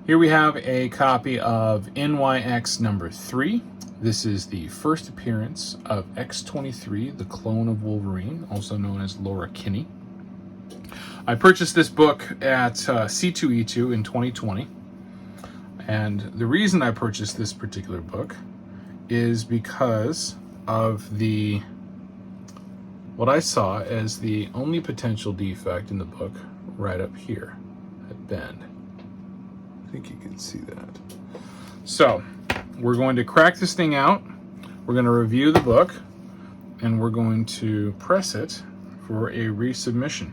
Here we have a copy of NYX number 3. This is the first appearance of X-23, the clone of Wolverine, also known as Laura Kinney. I purchased this book at C2E2 in 2020. And the reason I purchased this particular book is because of what I saw as the only potential defect in the book right up here at bend. I think you can see that. So we're going to crack this thing out. We're going to review the book and we're going to press it for a resubmission.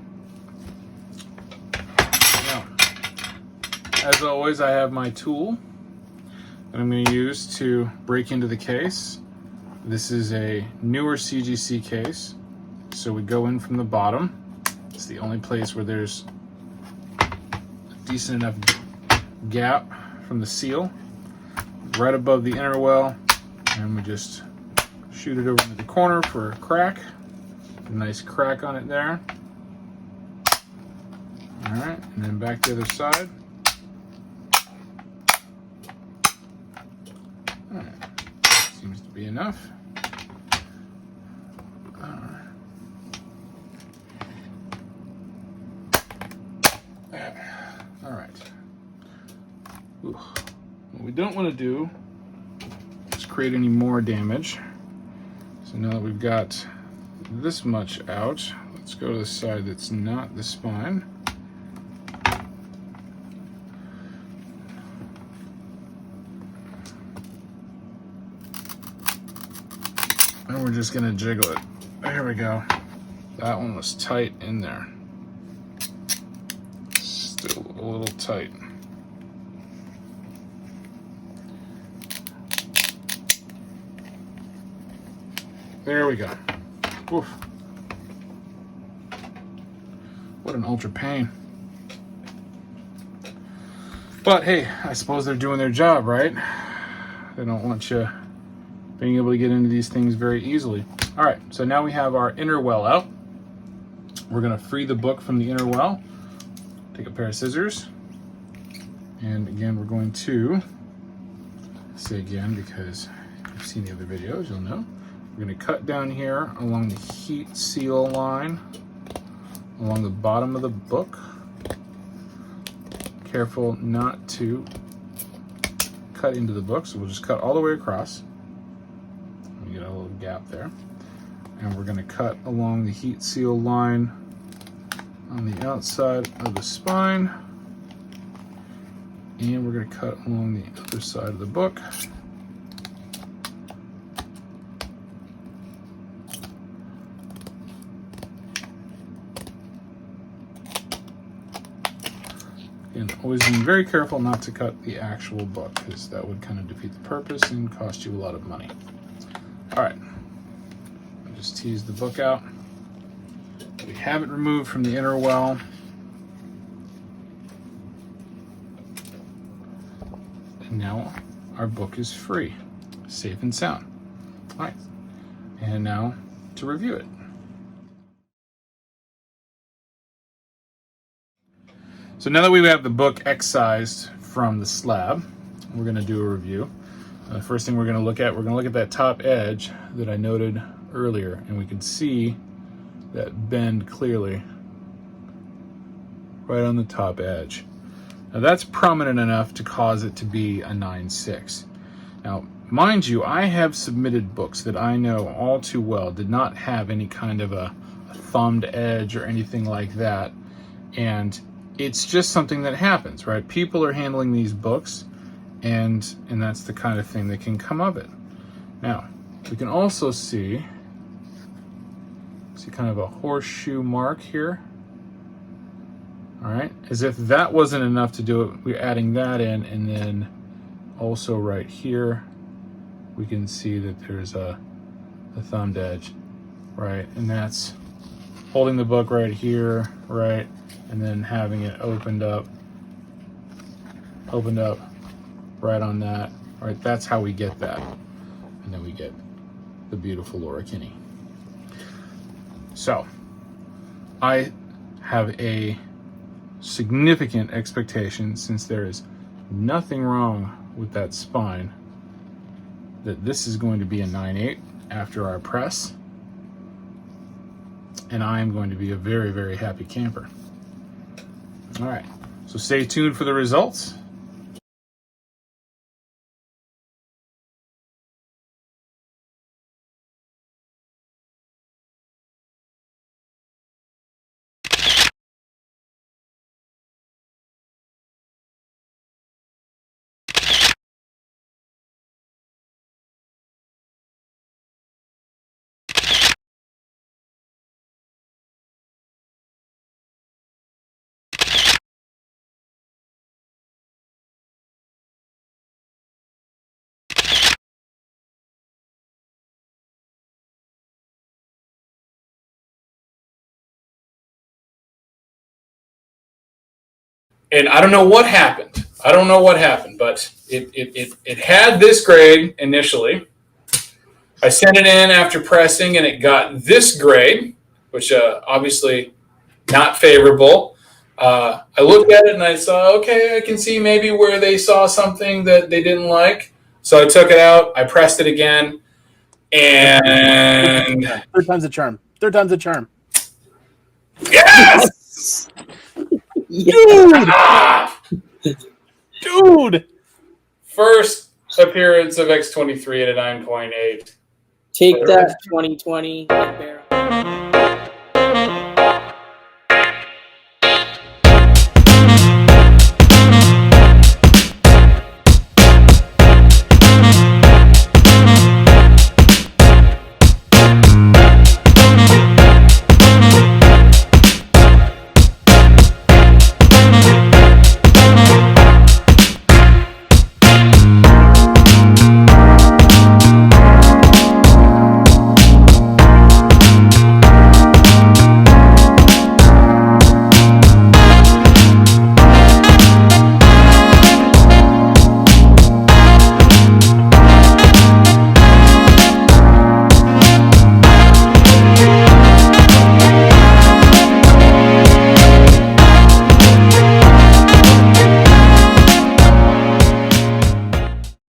Now, as always, I have my tool that I'm going to use to break into the case. This is a newer CGC case. So we go in from the bottom. It's the only place where there's a decent enough gap from the seal, right above the inner well, and we just shoot it over into the corner for a crack. A nice crack on it there. All right, and then back to the other side. All right, seems to be enough. All right. Ooh. What we don't want to do is create any more damage. So now that we've got this much out, let's go to the side that's not the spine. And we're just gonna jiggle it. There we go. That one was tight in there. Still a little tight. There we go. Oof. What an ultra pain. But hey, I suppose they're doing their job, right? They don't want you being able to get into these things very easily. All right, so now we have our inner well out. We're gonna free the book from the inner well. Take a pair of scissors. And again, we're going to, say again because you've seen the other videos, you'll know. We're going to cut down here along the heat seal line, along the bottom of the book. Careful not to cut into the book, so we'll just cut all the way across. We get a little gap there. And we're going to cut along the heat seal line on the outside of the spine. And we're going to cut along the other side of the book. And always being very careful not to cut the actual book, because that would kind of defeat the purpose and cost you a lot of money. All right, I'll just tease the book out. We have it removed from the inner well. And now our book is free, safe and sound. All right, and now to review it. So now that we have the book excised from the slab, we're going to do a review. The first thing we're going to look at that top edge that I noted earlier, and we can see that bend clearly right on the top edge. Now that's prominent enough to cause it to be a 9.6. Now, mind you, I have submitted books that I know all too well did not have any kind of a thumbed edge or anything like that, and it's just something that happens, right? People are handling these books, and that's the kind of thing that can come of it. Now, we can also see kind of a horseshoe mark here. All right, as if that wasn't enough to do it, we're adding that in, and then also right here, we can see that there's a thumbed edge, right? And that's holding the book right here, right? And then having it opened up right on that. All right, that's how we get that. And then we get the beautiful Laura Kinney. So, I have a significant expectation, since there is nothing wrong with that spine, that this is going to be a 9.8 after our press, and I am going to be a very, very happy camper. All right, so stay tuned for the results. And I don't know what happened. But it had this grade initially. I sent it in after pressing, and it got this grade, which obviously not favorable. I looked at it and I saw, okay, I can see maybe where they saw something that they didn't like. So I took it out. I pressed it again, and third time's a charm. Third time's a charm. Yes! Dude! First appearance of X23 at a 9.8. Take that, 2020.